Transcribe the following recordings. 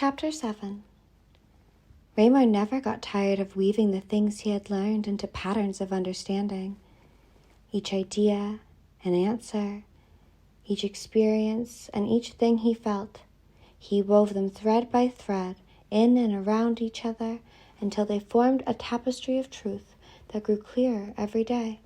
Chapter 7. Ramar never got tired of weaving the things he had learned into patterns of understanding. Each idea, an answer, each experience, and each thing he felt, he wove them thread by thread in and around each other until they formed a tapestry of truth that grew clearer every day.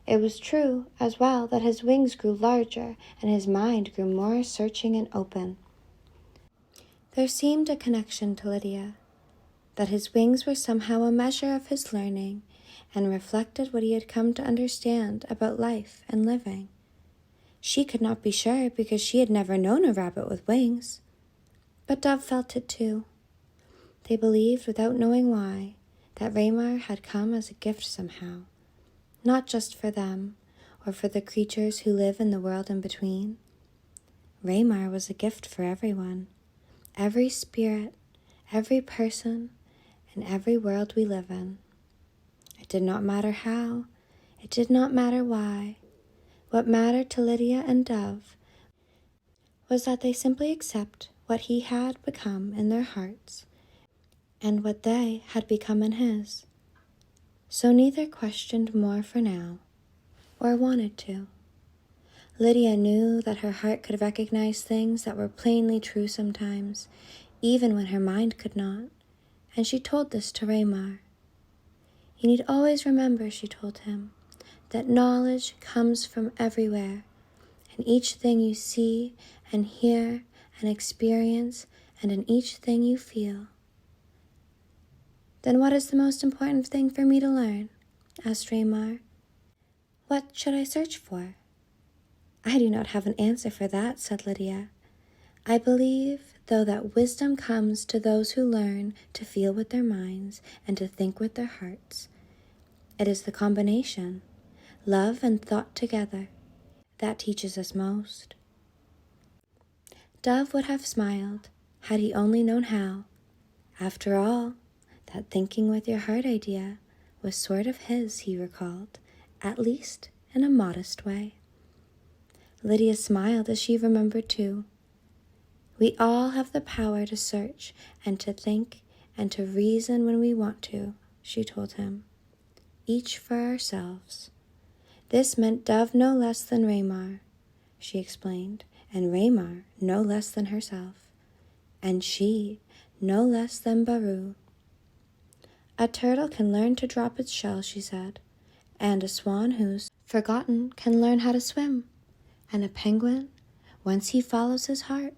It was true, as well, that his wings grew larger and his mind grew more searching and open. There seemed a connection to Lydia, that his wings were somehow a measure of his learning and reflected what he had come to understand about life and living. She could not be sure because she had never known a rabbit with wings. But Dove felt it too. They believed, without knowing why, that Ramar had come as a gift somehow, not just for them or for the creatures who live in the world in between. Ramar was a gift for everyone, every spirit, every person, and every world we live in. It did not matter how, it did not matter why. What mattered to Lydia and Dove was that they simply accept what he had become in their hearts and what they had become in his. So neither questioned more for now, or wanted to. Lydia knew that her heart could recognize things that were plainly true sometimes, even when her mind could not, and she told this to Ramar. You need always remember, she told him, that knowledge comes from everywhere, and each thing you see and hear and experience, and in each thing you feel. Then what is the most important thing for me to learn? Asked Ramar. What should I search for? I do not have an answer for that, said Lydia. I believe, though, that wisdom comes to those who learn to feel with their minds and to think with their hearts. It is the combination, love and thought together, that teaches us most. Dove would have smiled had he only known how. After all, that thinking with your heart idea was sort of his, he recalled, at least in a modest way. Lydia smiled as she remembered too. We all have the power to search and to think and to reason when we want to, she told him. Each for ourselves. This meant Dove no less than Ramar, she explained, and Ramar no less than herself, and she no less than Baru. A turtle can learn to drop its shell, she said, and a swan who's forgotten can learn how to swim, and a penguin, once he follows his heart,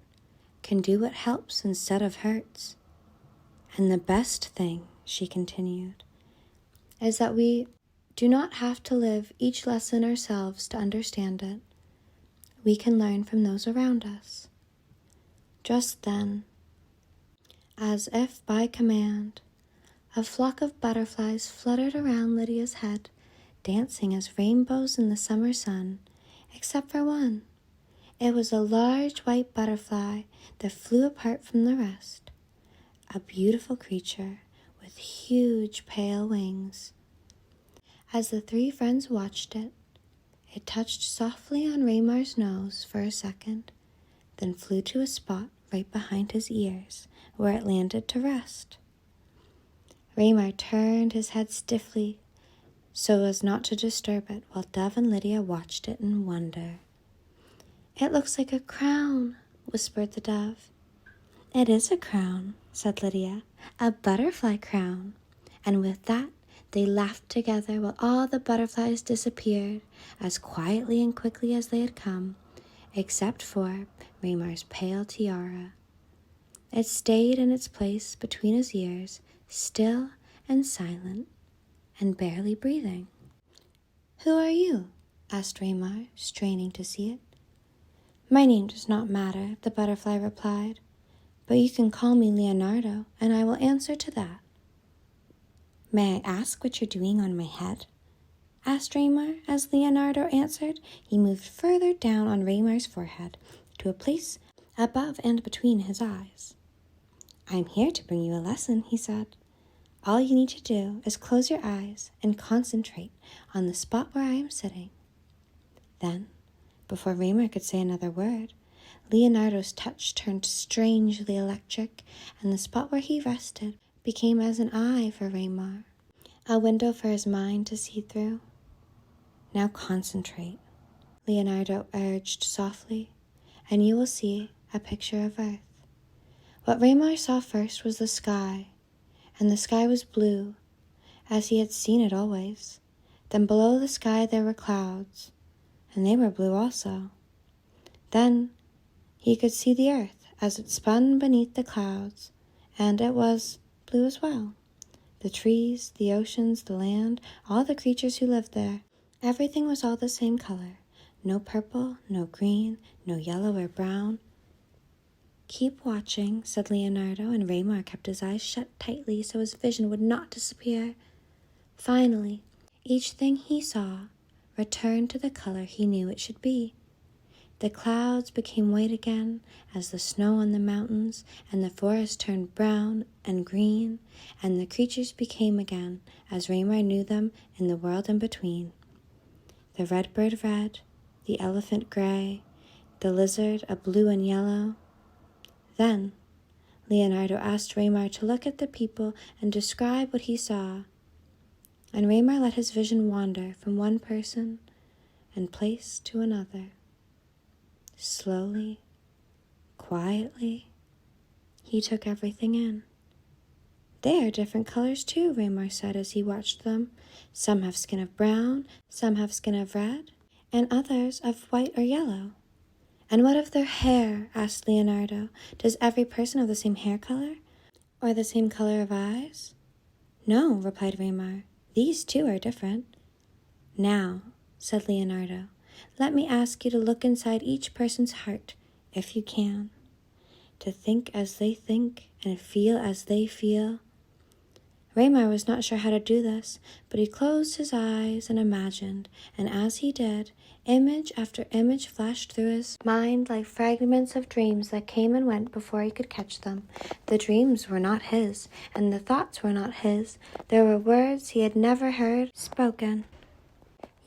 can do what helps instead of hurts. And the best thing, she continued, is that we do not have to live each lesson ourselves to understand it. We can learn from those around us. Just then, as if by command, a flock of butterflies fluttered around Lydia's head, dancing as rainbows in the summer sun, except for one. It was a large white butterfly that flew apart from the rest, a beautiful creature with huge pale wings. As the three friends watched it, it touched softly on Ramar's nose for a second, then flew to a spot right behind his ears, where it landed to rest. Ramar turned his head stiffly so as not to disturb it, while Dove and Lydia watched it in wonder. It looks like a crown, whispered the dove. It is a crown, said Lydia, a butterfly crown. And with that, they laughed together while all the butterflies disappeared as quietly and quickly as they had come, except for Ramar's pale tiara. It stayed in its place between his ears, still and silent, and barely breathing. Who are you? Asked Ramar, straining to see it. My name does not matter, the butterfly replied, but you can call me Leonardo, and I will answer to that. May I ask what you're doing on my head? Asked Ramar, as Leonardo answered. He moved further down on Ramar's forehead to a place above and between his eyes. I'm here to bring you a lesson, he said. All you need to do is close your eyes and concentrate on the spot where I am sitting. Then, before Ramar could say another word, Leonardo's touch turned strangely electric, and the spot where he rested became as an eye for Ramar, a window for his mind to see through. Now concentrate, Leonardo urged softly, and you will see a picture of Earth. What Ramar saw first was the sky, and the sky was blue, as he had seen it always. Then below the sky there were clouds, and they were blue also. Then he could see the earth as it spun beneath the clouds, and it was blue as well. The trees, the oceans, the land, all the creatures who lived there, everything was all the same color. No purple, no green, no yellow or brown. Keep watching, said Leonardo, and Ramar kept his eyes shut tightly so his vision would not disappear. Finally, each thing he saw returned to the color he knew it should be. The clouds became white again as the snow on the mountains, and the forest turned brown and green, and the creatures became again as Ramar knew them in the world in between. The redbird red, the elephant gray, the lizard a blue and yellow. Then Leonardo asked Ramar to look at the people and describe what he saw. And Ramar let his vision wander from one person and place to another. Slowly, quietly, he took everything in. They are different colors too, Ramar said as he watched them. Some have skin of brown, some have skin of red, and others of white or yellow. And what of their hair? Asked Leonardo. Does every person have the same hair color? Or the same color of eyes? No, replied Ramar. These too are different. Now, said Leonardo, let me ask you to look inside each person's heart, if you can. To think as they think and feel as they feel. Ramar was not sure how to do this, but he closed his eyes and imagined, and as he did, image after image flashed through his mind like fragments of dreams that came and went before he could catch them. The dreams were not his, and the thoughts were not his. There were words he had never heard spoken.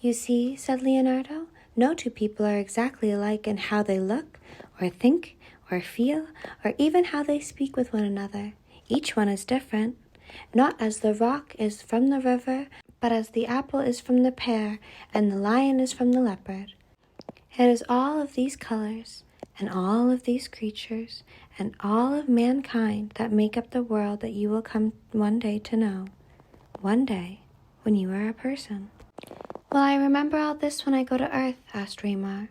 You see, said Leonardo, no two people are exactly alike in how they look, or think, or feel, or even how they speak with one another. Each one is different. Not as the rock is from the river, but as the apple is from the pear, and the lion is from the leopard. It is all of these colors, and all of these creatures, and all of mankind that make up the world that you will come one day to know. One day, when you are a person. Will I remember all this when I go to Earth? Asked Ramar.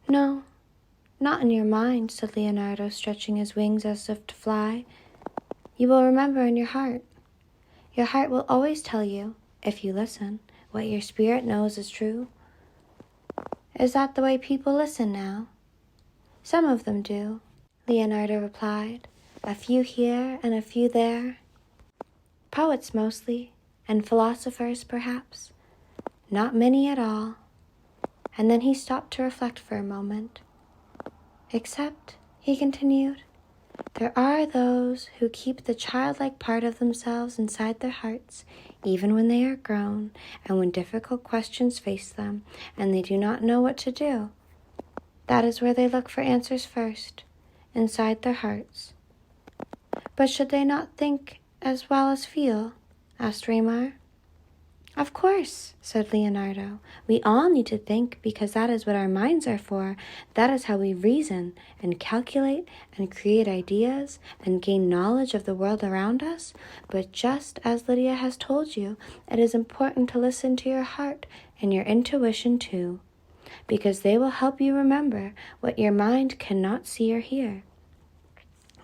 No, not in your mind, said Leonardo, stretching his wings as if to fly. You will remember in your heart. Your heart will always tell you, if you listen, what your spirit knows is true. Is that the way people listen now? Some of them do, Leonardo replied. A few here and a few there. Poets mostly, and philosophers perhaps. Not many at all. And then he stopped to reflect for a moment. Except, he continued, there are those who keep the childlike part of themselves inside their hearts, even when they are grown, and when difficult questions face them, and they do not know what to do. That is where they look for answers first, inside their hearts. But should they not think as well as feel? Asked Ramar. Of course, said Leonardo. We all need to think because that is what our minds are for. That is how we reason and calculate and create ideas and gain knowledge of the world around us. But just as Lydia has told you, it is important to listen to your heart and your intuition too, because they will help you remember what your mind cannot see or hear.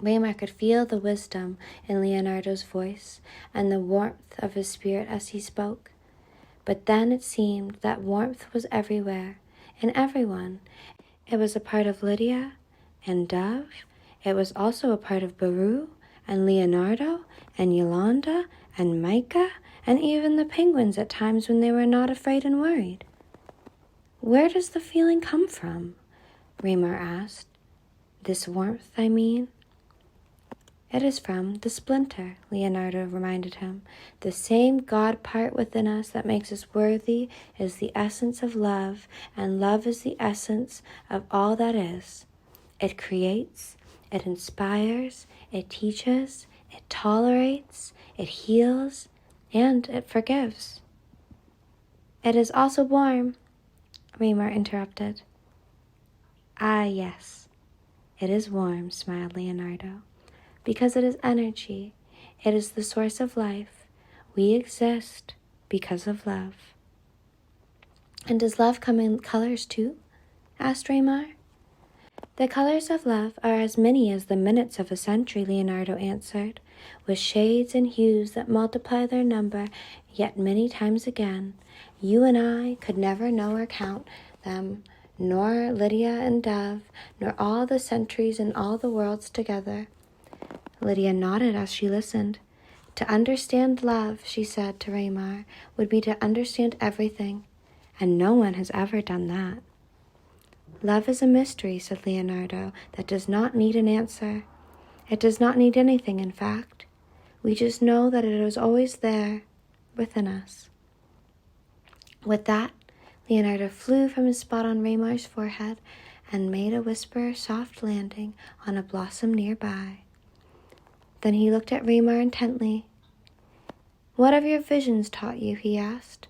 Ramar could feel the wisdom in Leonardo's voice and the warmth of his spirit as he spoke. But then it seemed that warmth was everywhere, in everyone. It was a part of Lydia and Dove. It was also a part of Baru and Leonardo and Yolanda and Micah and even the penguins at times when they were not afraid and worried. Where does the feeling come from? Ramar asked. This warmth, I mean. It is from the splinter, Leonardo reminded him. The same God part within us that makes us worthy is the essence of love, and love is the essence of all that is. It creates, it inspires, it teaches, it tolerates, it heals, and it forgives. It is also warm, Ramar interrupted. Ah, yes, it is warm, smiled Leonardo. Because it is energy. It is the source of life. We exist because of love. And does love come in colors too? Asked Ramar. The colors of love are as many as the minutes of a century, Leonardo answered, with shades and hues that multiply their number yet many times again. You and I could never know or count them, nor Lydia and Dove, nor all the centuries and all the worlds together. Lydia nodded as she listened. To understand love, she said to Ramar, would be to understand everything, and no one has ever done that. Love is a mystery, said Leonardo, that does not need an answer. It does not need anything, in fact. We just know that it is always there, within us. With that, Leonardo flew from his spot on Ramar's forehead and made a whisper soft landing on a blossom nearby. Then he looked at Ramar intently. What have your visions taught you, he asked.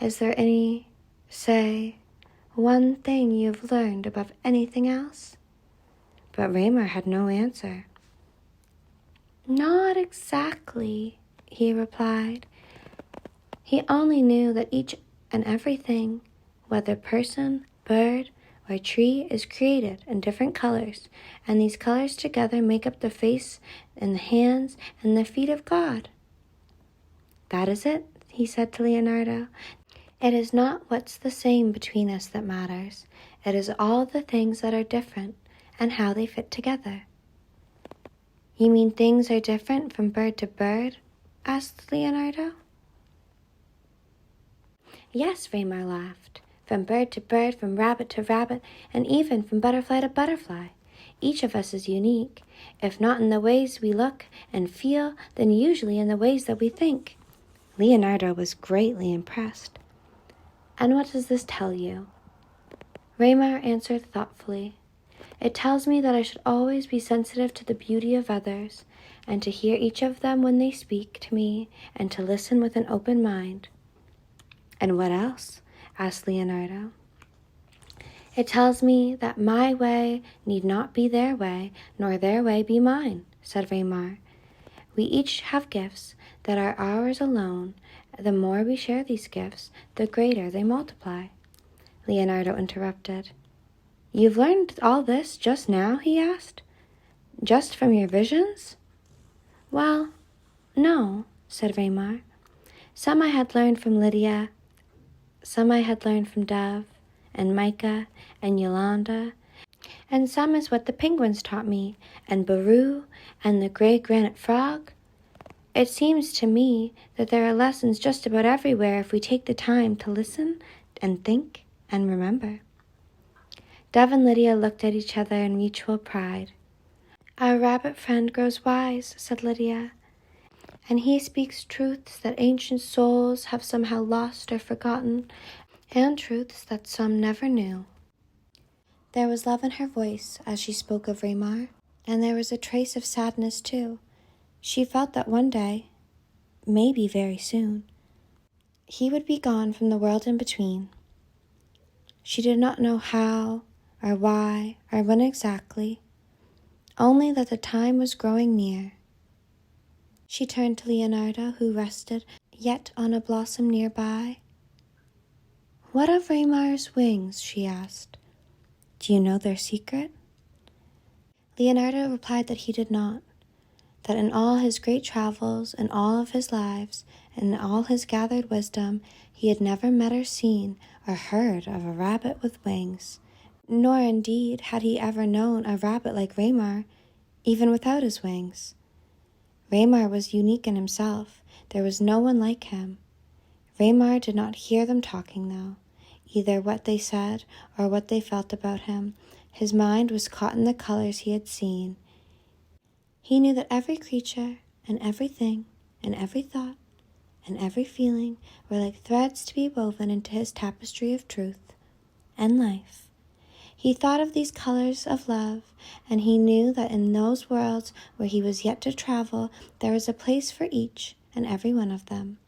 Is there any, say, one thing you have learned above anything else? But Ramar had no answer. Not exactly, he replied. He only knew that each and everything, whether person, bird, or tree, is created in different colors, and these colors together make up the face and the hands and the feet of God. That is it, he said to Leonardo. It is not what's the same between us that matters. It is all the things that are different and how they fit together. You mean things are different from bird to bird? Asked Leonardo. Yes, Ramar laughed. From bird to bird, from rabbit to rabbit, and even from butterfly to butterfly. Each of us is unique, if not in the ways we look and feel, then usually in the ways that we think. Leonardo was greatly impressed. And what does this tell you? Ramar answered thoughtfully. It tells me that I should always be sensitive to the beauty of others, and to hear each of them when they speak to me, and to listen with an open mind. And what else? Asked Leonardo. It tells me that my way need not be their way, nor their way be mine, said Ramar. We each have gifts that are ours alone. The more we share these gifts, the greater they multiply. Leonardo interrupted. You've learned all this just now, he asked. Just from your visions? Well, no, said Ramar. Some I had learned from Lydia, some I had learned from Dove, and Micah, and Yolanda, and some is what the penguins taught me, and Baru, and the gray granite frog. It seems to me that there are lessons just about everywhere if we take the time to listen and think and remember. Dove and Lydia looked at each other in mutual pride. Our rabbit friend grows wise, said Lydia, and he speaks truths that ancient souls have somehow lost or forgotten, and truths that some never knew. There was love in her voice as she spoke of Ramar, and there was a trace of sadness too. She felt that one day, maybe very soon, he would be gone from the world in between. She did not know how, or why, or when exactly, only that the time was growing near. She turned to Leonardo, who rested yet on a blossom nearby. What of Ramar's wings? She asked. Do you know their secret? Leonardo replied that he did not, that in all his great travels, in all of his lives, and in all his gathered wisdom, he had never met or seen or heard of a rabbit with wings, nor indeed had he ever known a rabbit like Ramar, even without his wings. Ramar was unique in himself. There was no one like him. Ramar did not hear them talking, though, either what they said or what they felt about him. His mind was caught in the colors he had seen. He knew that every creature and everything and every thought and every feeling were like threads to be woven into his tapestry of truth and life. He thought of these colors of love, and he knew that in those worlds where he was yet to travel, there was a place for each and every one of them.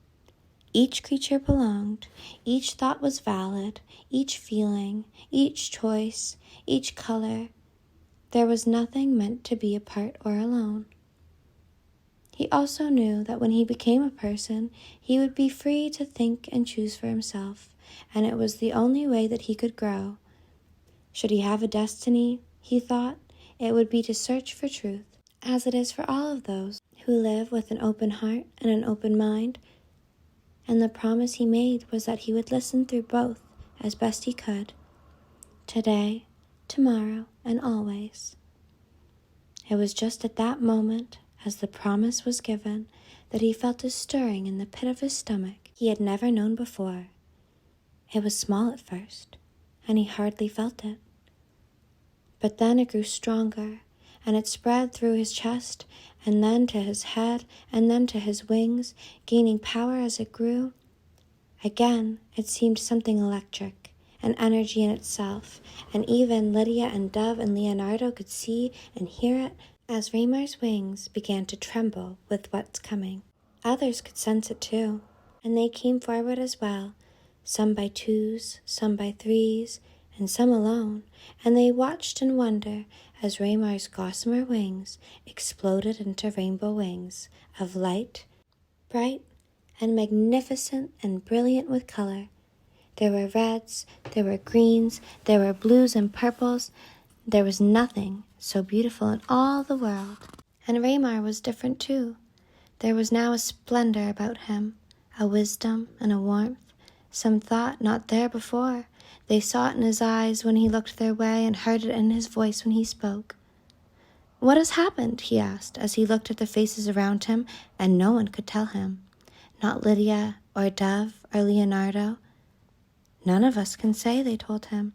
Each creature belonged, each thought was valid, each feeling, each choice, each color. There was nothing meant to be apart or alone. He also knew that when he became a person, he would be free to think and choose for himself, and it was the only way that he could grow. Should he have a destiny, he thought, it would be to search for truth, as it is for all of those who live with an open heart and an open mind. And the promise he made was that he would listen through both as best he could, today, tomorrow, and always. It was just at that moment, as the promise was given, that he felt a stirring in the pit of his stomach he had never known before. It was small at first, and he hardly felt it. But then it grew stronger, and it spread through his chest, and then to his head, and then to his wings, gaining power as it grew. Again, it seemed something electric, an energy in itself, and even Lydia and Dove and Leonardo could see and hear it as Ramar's wings began to tremble with what's coming. Others could sense it too, and they came forward as well, some by twos, some by threes, and some alone, and they watched in wonder as Ramar's gossamer wings exploded into rainbow wings of light, bright and magnificent and brilliant with color. There were reds, there were greens, there were blues and purples. There was nothing so beautiful in all the world. And Ramar was different too. There was now a splendor about him, a wisdom and a warmth, some thought not there before. They saw it in his eyes when he looked their way and heard it in his voice when he spoke. "What has happened?" he asked as he looked at the faces around him, and no one could tell him. Not Lydia or Dove or Leonardo. "None of us can say," they told him,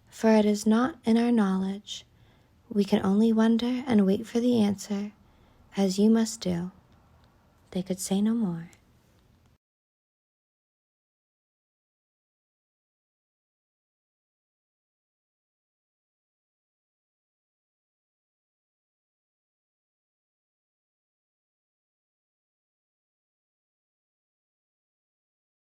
"for it is not in our knowledge. We can only wonder and wait for the answer, as you must do." They could say no more.